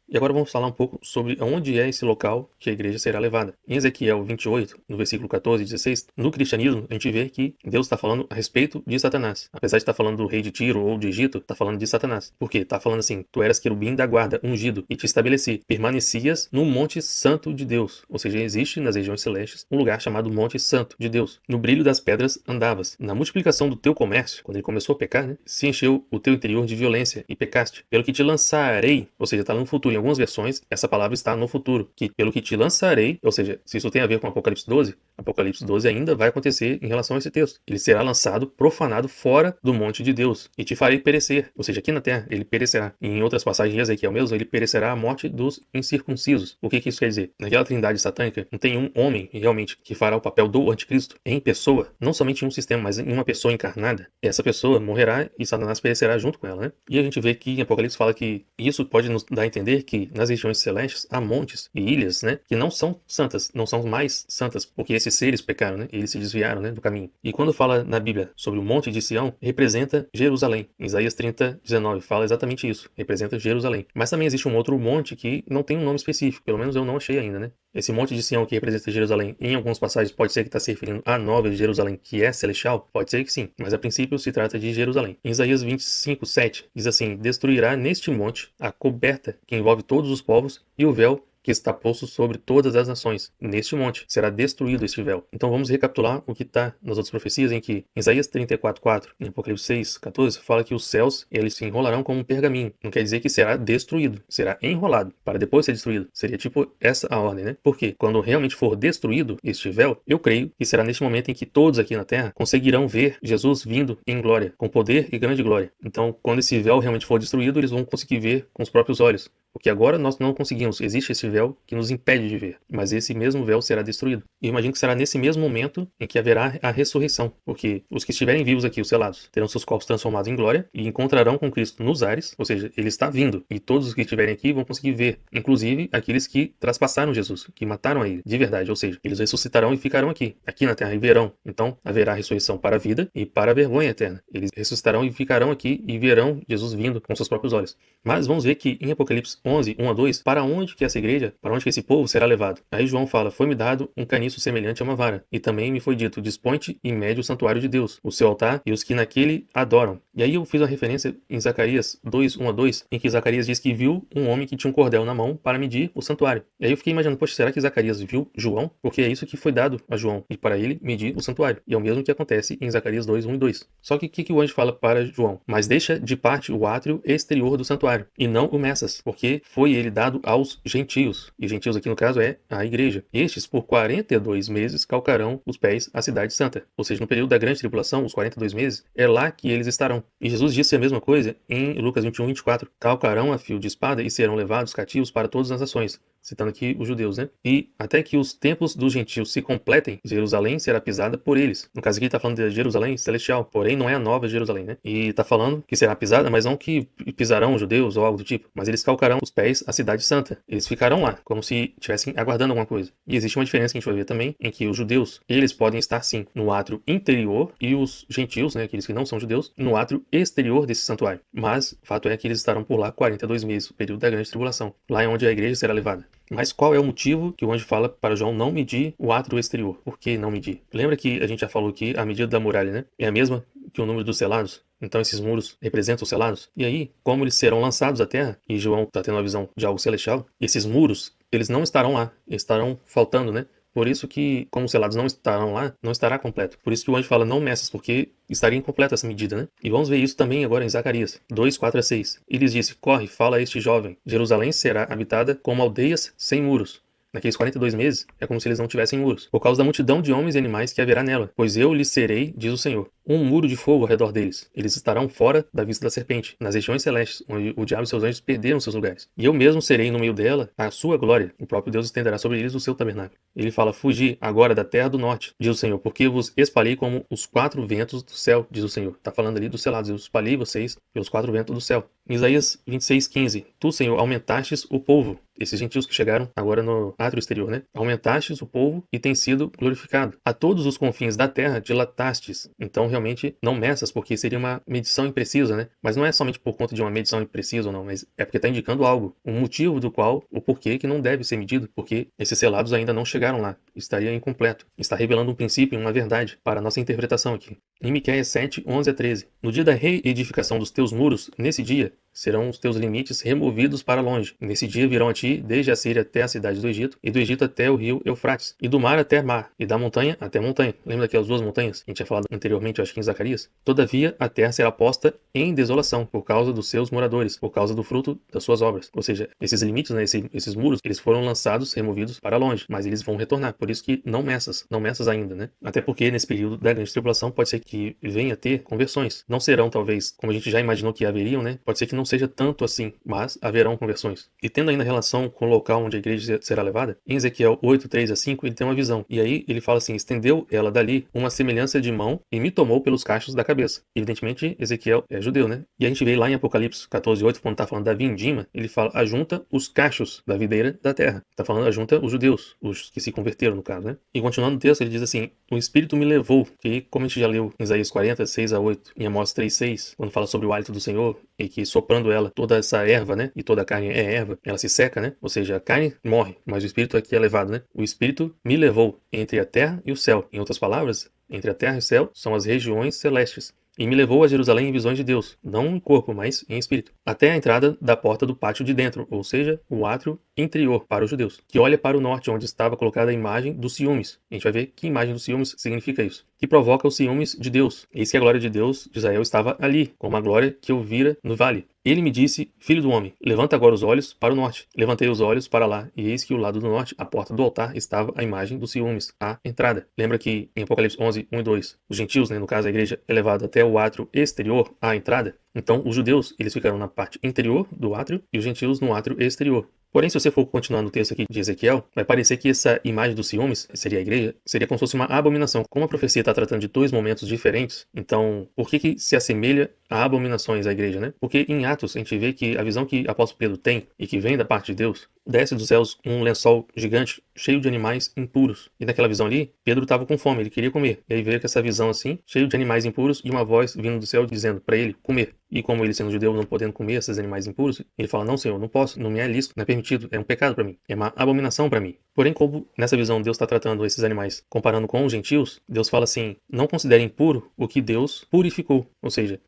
E agora vamos falar um pouco sobre onde é esse local que a igreja será levada. Em Ezequiel 28, no versículo 14 e 16, no cristianismo a gente vê que Deus está falando a respeito de Satanás. Apesar de estar falando do rei de Tiro ou de Egito, está falando de Satanás. Por quê? Está falando assim, tu eras querubim da guarda, ungido, e te estabeleci. Permanecias no monte santo de Deus. Ou seja, existe nas regiões celestes um lugar chamado monte santo de Deus. No brilho das pedras andavas. Na multiplicação do teu comércio, quando ele começou a pecar, né, se encheu o teu interior de violência e pecaste. Pelo que te lançarei, ou seja, está no futuro. Em algumas versões, essa palavra está no futuro, que pelo que te lançarei, ou seja, se isso tem a ver com Apocalipse 12 ainda vai acontecer em relação a esse texto. Ele será lançado, profanado fora do monte de Deus, e te farei perecer, ou seja, aqui na terra ele perecerá. E em outras passagens de Ezequiel mesmo, ele perecerá a morte dos incircuncisos. O que isso quer dizer? Naquela trindade satânica, não tem um homem realmente que fará o papel do anticristo em pessoa, não somente em um sistema, mas em uma pessoa encarnada. Essa pessoa morrerá e Satanás perecerá junto com ela, né? E a gente vê que em Apocalipse fala que isso pode nos dar a entender que nas regiões celestes há montes e ilhas, né, que não são santas, não são mais santas, porque esses seres pecaram, né, eles se desviaram, né, do caminho. E quando fala na Bíblia sobre o monte de Sião, representa Jerusalém. Em Isaías 30:19 fala exatamente isso, representa Jerusalém. Mas também existe um outro monte que não tem um nome específico, pelo menos eu não achei ainda, né? Esse monte de Sião que representa Jerusalém, em algumas passagens pode ser que está se referindo à Nova Jerusalém, que é celestial, pode ser que sim, mas a princípio se trata de Jerusalém. Em Isaías 25:7 diz assim: destruirá neste monte a coberta que envolve todos os povos e o véu que está posto sobre todas as nações. Neste monte será destruído este véu. Então vamos recapitular o que está nas outras profecias, em que em Isaías 34:4, em Apocalipse 6:14, fala que os céus eles se enrolarão como um pergaminho. Não quer dizer que será destruído, será enrolado para depois ser destruído. Seria tipo essa a ordem, né? Porque quando realmente for destruído este véu, eu creio que será neste momento em que todos aqui na terra conseguirão ver Jesus vindo em glória, com poder e grande glória. Então, quando esse véu realmente for destruído, eles vão conseguir ver com os próprios olhos. Porque agora nós não conseguimos. Existe esse véu que nos impede de ver. Mas esse mesmo véu será destruído. E eu imagino que será nesse mesmo momento em que haverá a ressurreição. Porque os que estiverem vivos aqui, os selados, terão seus corpos transformados em glória e encontrarão com Cristo nos ares. Ou seja, ele está vindo. E todos os que estiverem aqui vão conseguir ver. Inclusive aqueles que traspassaram Jesus, que mataram a ele, de verdade. Ou seja, eles ressuscitarão e ficarão aqui na terra, e verão. Então haverá ressurreição para a vida e para a vergonha eterna. Eles ressuscitarão e ficarão aqui e verão Jesus vindo com seus próprios olhos. Mas vamos ver que em Apocalipse 11:1-2, para onde que essa igreja, para onde que esse povo será levado? Aí João fala: foi-me dado um caniço semelhante a uma vara, e também me foi dito: dispõe-te e mede o santuário de Deus, o seu altar e os que naquele adoram. E aí eu fiz uma referência em Zacarias 2:1-2, em que Zacarias diz que viu um homem que tinha um cordel na mão para medir o santuário. E aí eu fiquei imaginando, poxa, será que Zacarias viu João? Porque é isso que foi dado a João, e para ele medir o santuário. E é o mesmo que acontece em Zacarias 2:1-2. Só que o que o anjo fala para João? Mas deixa de parte o átrio exterior do santuário, e não o Messas, porque foi ele dado aos gentios. E gentios aqui no caso é a igreja. Estes por 42 meses calcarão os pés à cidade santa. Ou seja, no período da grande tribulação, os 42 meses, é lá que eles estarão. E Jesus disse a mesma coisa em Lucas 21:24. Calcarão a fio de espada e serão levados cativos para todas as nações. Citando aqui os judeus, né? E até que os templos dos gentios se completem, Jerusalém será pisada por eles. No caso aqui está falando de Jerusalém celestial, porém não é a nova Jerusalém, né? E está falando que será pisada, mas não que pisarão os judeus ou algo do tipo, mas eles calcarão os pés à cidade santa. Eles ficarão lá, como se estivessem aguardando alguma coisa. E existe uma diferença que a gente vai ver também, em que os judeus, eles podem estar sim no átrio interior e os gentios, né, aqueles que não são judeus, no átrio exterior desse santuário. Mas o fato é que eles estarão por lá 42 meses, o período da grande tribulação. Lá é onde a igreja será levada. Mas qual é o motivo que o anjo fala para João não medir o átrio exterior? Por que não medir? Lembra que a gente já falou que a medida da muralha, né, é a mesma que o número dos selados? Então esses muros representam os selados. E aí, como eles serão lançados à terra, e João está tendo a visão de algo celestial, esses muros, eles não estarão lá, eles estarão faltando, né? Por isso que, como os selados não estarão lá, não estará completo. Por isso que o anjo fala, não meças, porque estaria incompleta essa medida, né? E vamos ver isso também agora em Zacarias 2:4-6. E lhes disse: corre, fala a este jovem, Jerusalém será habitada como aldeias sem muros. Naqueles 42 meses, é como se eles não tivessem muros, por causa da multidão de homens e animais que haverá nela. Pois eu lhes serei, diz o Senhor, um muro de fogo ao redor deles. Eles estarão fora da vista da serpente, nas regiões celestes, onde o diabo e seus anjos perderam seus lugares. E eu mesmo serei no meio dela a sua glória. O próprio Deus estenderá sobre eles o seu tabernáculo. Ele fala: fugi agora da terra do norte, diz o Senhor, porque vos espalhei como os 4 ventos do céu, diz o Senhor. Está falando ali dos selados. Eu espalhei vocês pelos 4 ventos do céu. Em Isaías 26:15. Tu, Senhor, aumentastes o povo. Esses gentios que chegaram agora no átrio exterior, né? Aumentastes o povo e tem sido glorificado. A todos os confins da terra dilatastes. Então, realmente não messas, porque seria uma medição imprecisa, né? Mas não é somente por conta de uma medição imprecisa ou não, mas é porque está indicando algo, um motivo do qual, o porquê que não deve ser medido, porque esses selados ainda não chegaram lá, estaria incompleto. Está revelando um princípio, uma verdade, para a nossa interpretação aqui. Em Miqueias 7, 11 a 13. No dia da reedificação dos teus muros, nesse dia, serão os teus limites removidos para longe. Nesse dia virão a ti, desde a Síria até a cidade do Egito, e do Egito até o rio Eufrates, e do mar até mar, e da montanha até montanha. Lembra daquelas duas montanhas que a gente tinha falado anteriormente, acho que em Zacarias? Todavia, a terra será posta em desolação, por causa dos seus moradores, por causa do fruto das suas obras. Ou seja, esses limites, né, esses muros, eles foram lançados, removidos para longe, mas eles vão retornar. Por isso que não messas ainda, né? Até porque nesse período da grande tribulação pode ser que venha a ter conversões. Não serão, talvez, como a gente já imaginou que haveriam, né? Pode ser que não seja tanto assim, mas haverão conversões. E tendo ainda relação com o local onde a igreja será levada, em Ezequiel 8, 3 a 5, ele tem uma visão. E aí ele fala assim: estendeu ela dali uma semelhança de mão e me tomou pelos cachos da cabeça. Evidentemente, Ezequiel é judeu, né? E a gente vê lá em Apocalipse 14, 8, quando tá falando da vindima, ele fala: ajunta os cachos da videira da terra. Tá falando ajunta os judeus, os que se converteram no caso, né? E continuando o texto, ele diz assim: o Espírito me levou, que como a gente já leu em Isaías 40, 6 a 8, em Amós 3, 6, quando fala sobre o hálito do Senhor, e que soprando ela, toda essa erva, né? E toda a carne é erva, ela se seca, né? Ou seja, a carne morre, mas o Espírito aqui é levado, né? O Espírito me levou entre a terra e o céu. Em outras palavras, entre a terra e o céu são as regiões celestes. E me levou a Jerusalém em visões de Deus, não em corpo, mas em espírito, até a entrada da porta do pátio de dentro, ou seja, o átrio interior para os judeus, que olha para o norte, onde estava colocada a imagem dos ciúmes. A gente vai ver que imagem dos ciúmes significa isso. Que provoca os ciúmes de Deus. Eis que a glória de Deus de Israel estava ali, como a glória que eu vira no vale. Ele me disse: filho do homem, levanta agora os olhos para o norte. Levantei os olhos para lá, e eis que ao lado do norte, à porta do altar, estava a imagem dos ciúmes, a entrada. Lembra que em Apocalipse 11, 1 e 2, os gentios, né, no caso a igreja, é levado até o átrio exterior, a entrada. Então, os judeus, eles ficaram na parte interior do átrio e os gentios no átrio exterior. Porém, se você for continuar no texto aqui de Ezequiel, vai parecer que essa imagem dos ciúmes, seria a igreja, seria como se fosse uma abominação. Como a profecia está tratando de dois momentos diferentes, então por que se assemelha a abominações à igreja, né? Porque em Atos a gente vê que a visão que o apóstolo Pedro tem e que vem da parte de Deus, desce dos céus um lençol gigante cheio de animais impuros. E naquela visão ali, Pedro estava com fome, ele queria comer. E aí veio com essa visão assim, cheio de animais impuros e uma voz vindo do céu dizendo para ele comer. E como ele sendo judeu não podendo comer esses animais impuros, ele fala: não, Senhor, não posso, não me é lícito, não é permitido, é um pecado para mim, é uma abominação para mim. Porém, como nessa visão Deus está tratando esses animais comparando com os gentios, Deus fala assim: não considere impuro o que Deus purificou. Ou seja,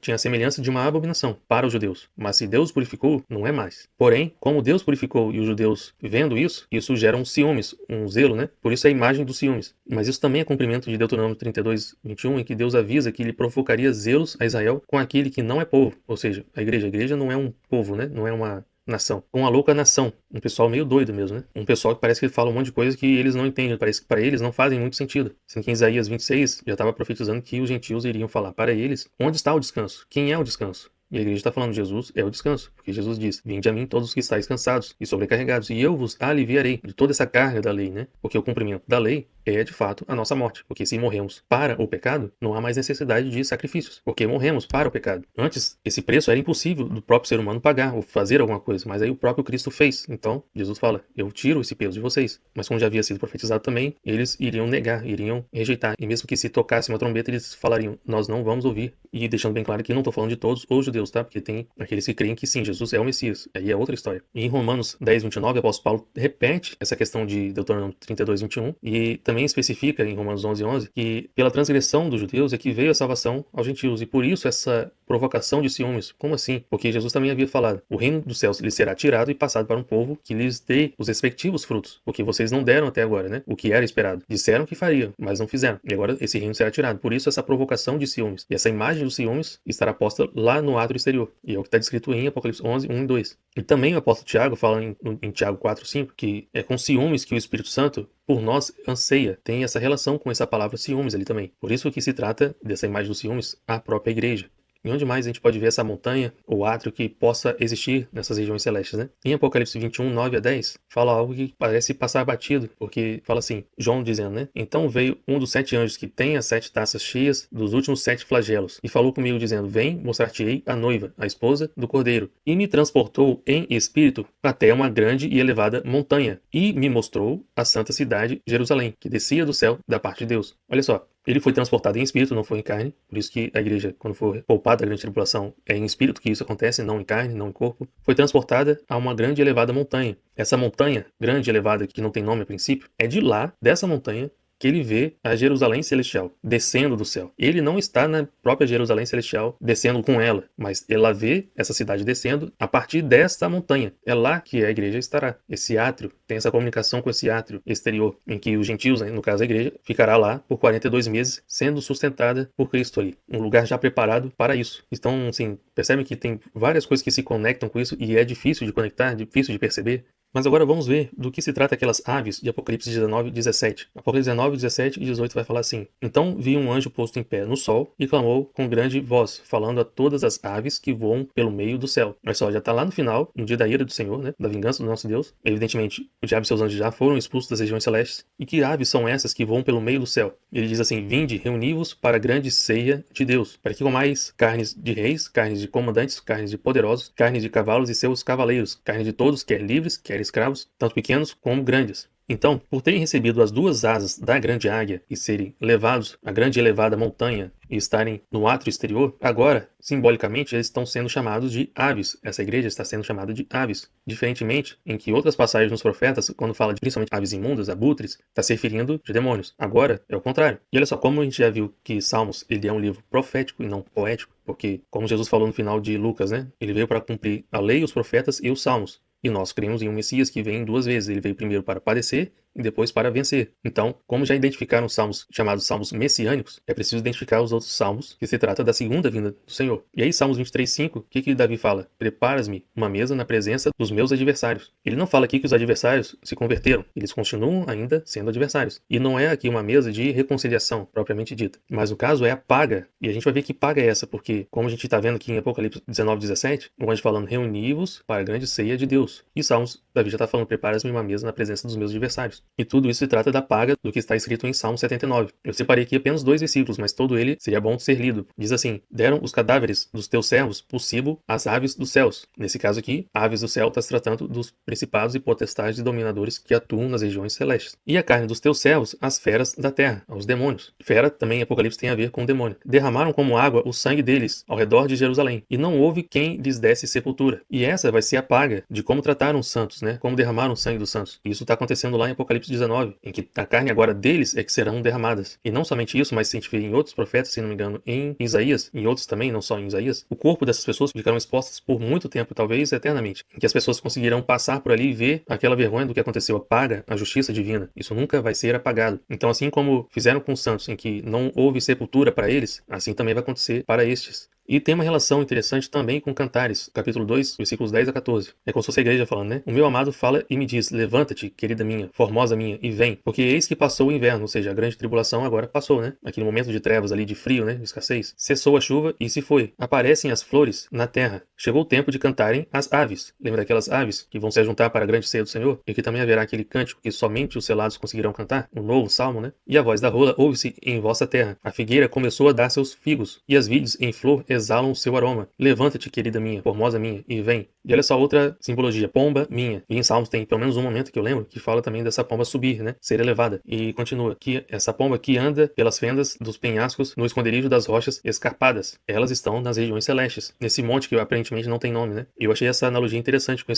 tinha a semelhança de uma abominação para os judeus, mas se Deus purificou, não é mais. Porém, como Deus purificou e os judeus vendo isso gera um ciúmes, um zelo, né? Por isso é a imagem dos ciúmes. Mas isso também é cumprimento de Deuteronômio 32, 21, em que Deus avisa que ele provocaria zelos a Israel com aquele que não é povo. Ou seja, a igreja não é um povo, né? Não é uma nação. Uma louca nação. Um pessoal meio doido mesmo, né? Um pessoal que parece que fala um monte de coisa que eles não entendem. Parece que para eles não fazem muito sentido. Sendo que em Isaías 26 já estava profetizando que os gentios iriam falar para eles: onde está o descanso? Quem é o descanso? E a igreja está falando: Jesus é o descanso, porque Jesus diz: vinde a mim todos os que estáis cansados e sobrecarregados, e eu vos aliviarei de toda essa carga da lei, né? Porque o cumprimento da lei é, de fato, a nossa morte. Porque se morremos para o pecado, não há mais necessidade de sacrifícios, porque morremos para o pecado. Antes, esse preço era impossível do próprio ser humano pagar ou fazer alguma coisa, mas aí o próprio Cristo fez. Então, Jesus fala: eu tiro esse peso de vocês. Mas como já havia sido profetizado também, eles iriam negar, iriam rejeitar. E mesmo que se tocasse uma trombeta, eles falariam: nós não vamos ouvir. E deixando bem claro que não estou falando de todos os judeus, tá? Porque tem aqueles que creem que sim, Jesus é o Messias. Aí é outra história. E em Romanos 10, 29, o apóstolo Paulo repete essa questão de Deuteronômio 32, 21, e também especifica em Romanos 11, 11, que pela transgressão dos judeus é que veio a salvação aos gentios. E por isso essa provocação de ciúmes. Como assim? Porque Jesus também havia falado: o reino dos céus lhes será tirado e passado para um povo que lhes dê os respectivos frutos. Porque vocês não deram até agora, né? O que era esperado. Disseram que fariam, mas não fizeram. E agora esse reino será tirado. Por isso essa provocação de ciúmes. E essa imagem dos ciúmes estará posta lá no átrio exterior. E é o que está descrito em Apocalipse 11, 1 e 2. E também o apóstolo Tiago fala em Tiago 4, 5, que é com ciúmes que o Espírito Santo por nós anseia. Tem essa relação com essa palavra ciúmes ali também. Por isso que se trata dessa imagem dos ciúmes a própria igreja. E onde mais a gente pode ver essa montanha ou átrio que possa existir nessas regiões celestes, né? Em Apocalipse 21, 9 a 10, fala algo que parece passar batido, porque fala assim, João dizendo, né? Então veio um dos 7 anjos que tem as 7 taças cheias dos últimos 7 flagelos, e falou comigo dizendo: vem, mostrar-te-ei a noiva, a esposa do Cordeiro. E me transportou em espírito até uma grande e elevada montanha, e me mostrou a santa cidade, Jerusalém, que descia do céu da parte de Deus. Olha só. Ele foi transportado em espírito, não foi em carne. Por isso que a igreja, quando for poupada da grande tribulação, é em espírito que isso acontece, não em carne, não em corpo. Foi transportada a uma grande e elevada montanha. Essa montanha, grande e elevada, que não tem nome a princípio, é de lá, dessa montanha, que ele vê a Jerusalém celestial descendo do céu. Ele não está na própria Jerusalém celestial descendo com ela, mas ela vê essa cidade descendo a partir desta montanha. É lá que a igreja estará. Esse átrio tem essa comunicação com esse átrio exterior, em que os gentios, no caso a igreja, ficará lá por 42 meses, sendo sustentada por Cristo ali. Um lugar já preparado para isso. Então, assim, percebem que tem várias coisas que se conectam com isso e é difícil de conectar, difícil de perceber. Mas agora vamos ver do que se trata aquelas aves de Apocalipse 19, 17. Apocalipse 19, 17 e 18 vai falar assim: Então vi um anjo posto em pé no sol e clamou com grande voz, falando a todas as aves que voam pelo meio do céu. Olha só, já está lá no final, no dia da ira do Senhor, da vingança do nosso Deus. Evidentemente, o diabo e seus anjos já foram expulsos das regiões celestes. E que aves são essas que voam pelo meio do céu? Ele diz assim: Vinde, reuni-vos para a grande ceia de Deus, para que comais carnes de reis, carnes de comandantes, carnes de poderosos, carnes de cavalos e seus cavaleiros, carne de todos, quer livres, quer escravos, tanto pequenos como grandes. Então, por terem recebido as duas asas da grande águia e serem levados à grande e elevada montanha e estarem no átrio exterior, agora, simbolicamente, eles estão sendo chamados de aves. Essa igreja está sendo chamada de aves. Diferentemente em que outras passagens nos profetas, quando fala de principalmente aves imundas, abutres, está se referindo de demônios. Agora é o contrário. E olha só, como a gente já viu que Salmos ele é um livro profético e não poético, porque, como Jesus falou no final de Lucas, ele veio para cumprir a lei, os profetas e os salmos. E nós cremos em um Messias que vem duas vezes. Ele veio primeiro para padecer e depois para vencer. Então, como já identificaram os salmos chamados salmos messiânicos, é preciso identificar os outros salmos que se trata da segunda vinda do Senhor. E aí, Salmos 23:5, o que Davi fala? Preparas-me uma mesa na presença dos meus adversários. Ele não fala aqui que os adversários se converteram. Eles continuam ainda sendo adversários. E não é aqui uma mesa de reconciliação, propriamente dita. Mas o caso é a paga. E a gente vai ver que paga é essa, porque, como a gente está vendo aqui em Apocalipse 19, 17, o anjo falando, reuni-vos para a grande ceia de Deus. E Salmos, Davi já está falando, preparas-me uma mesa na presença dos meus adversários. E tudo isso se trata da paga do que está escrito em Salmo 79. Eu separei aqui apenas 2 versículos, mas todo ele seria bom de ser lido. Diz assim: deram os cadáveres dos teus servos possível às aves dos céus. Nesse caso aqui, aves do céu está se tratando dos principados e potestades e dominadores que atuam nas regiões celestes. E a carne dos teus servos, às feras da terra, aos demônios. Fera também em Apocalipse tem a ver com demônio. Derramaram como água o sangue deles ao redor de Jerusalém, e não houve quem lhes desse sepultura. E essa vai ser a paga de como trataram os santos, como derramaram o sangue dos santos. E isso está acontecendo lá em Apocalipse 19, em que a carne agora deles é que serão derramadas. E não somente isso, mas se a gente vê em outros profetas, se não me engano, em Isaías, em outros também, não só em Isaías, o corpo dessas pessoas ficarão expostas por muito tempo, talvez eternamente, em que as pessoas conseguirão passar por ali e ver aquela vergonha do que aconteceu, a paga, a justiça divina. Isso nunca vai ser apagado. Então, assim como fizeram com os santos, em que não houve sepultura para eles, assim também vai acontecer para estes. E tem uma relação interessante também com Cantares, capítulo 2, versículos 10 a 14. É como se fosse a igreja falando, O meu amado fala e me diz, levanta-te, querida minha, formosa minha, e vem, porque eis que passou o inverno, ou seja, a grande tribulação agora passou, Aquele momento de trevas ali, de frio, de escassez. Cessou a chuva e se foi. Aparecem as flores na terra. Chegou o tempo de cantarem as aves. Lembra daquelas aves que vão se juntar para a grande ceia do Senhor? E que também haverá aquele cântico que somente os selados conseguirão cantar, um novo salmo, E a voz da rola ouve-se em vossa terra. A figueira começou a dar seus figos, e as vides em flor exalam o seu aroma. Levanta-te, querida minha, formosa minha, e vem. E olha só outra simbologia, pomba minha. E em Salmos tem pelo menos um momento que eu lembro que fala também dessa pomba subir, ser elevada. E continua, que essa pomba que anda pelas fendas dos penhascos no esconderijo das rochas escarpadas. Elas estão nas regiões celestes, nesse monte que aparentemente não tem nome, E eu achei essa analogia interessante com esse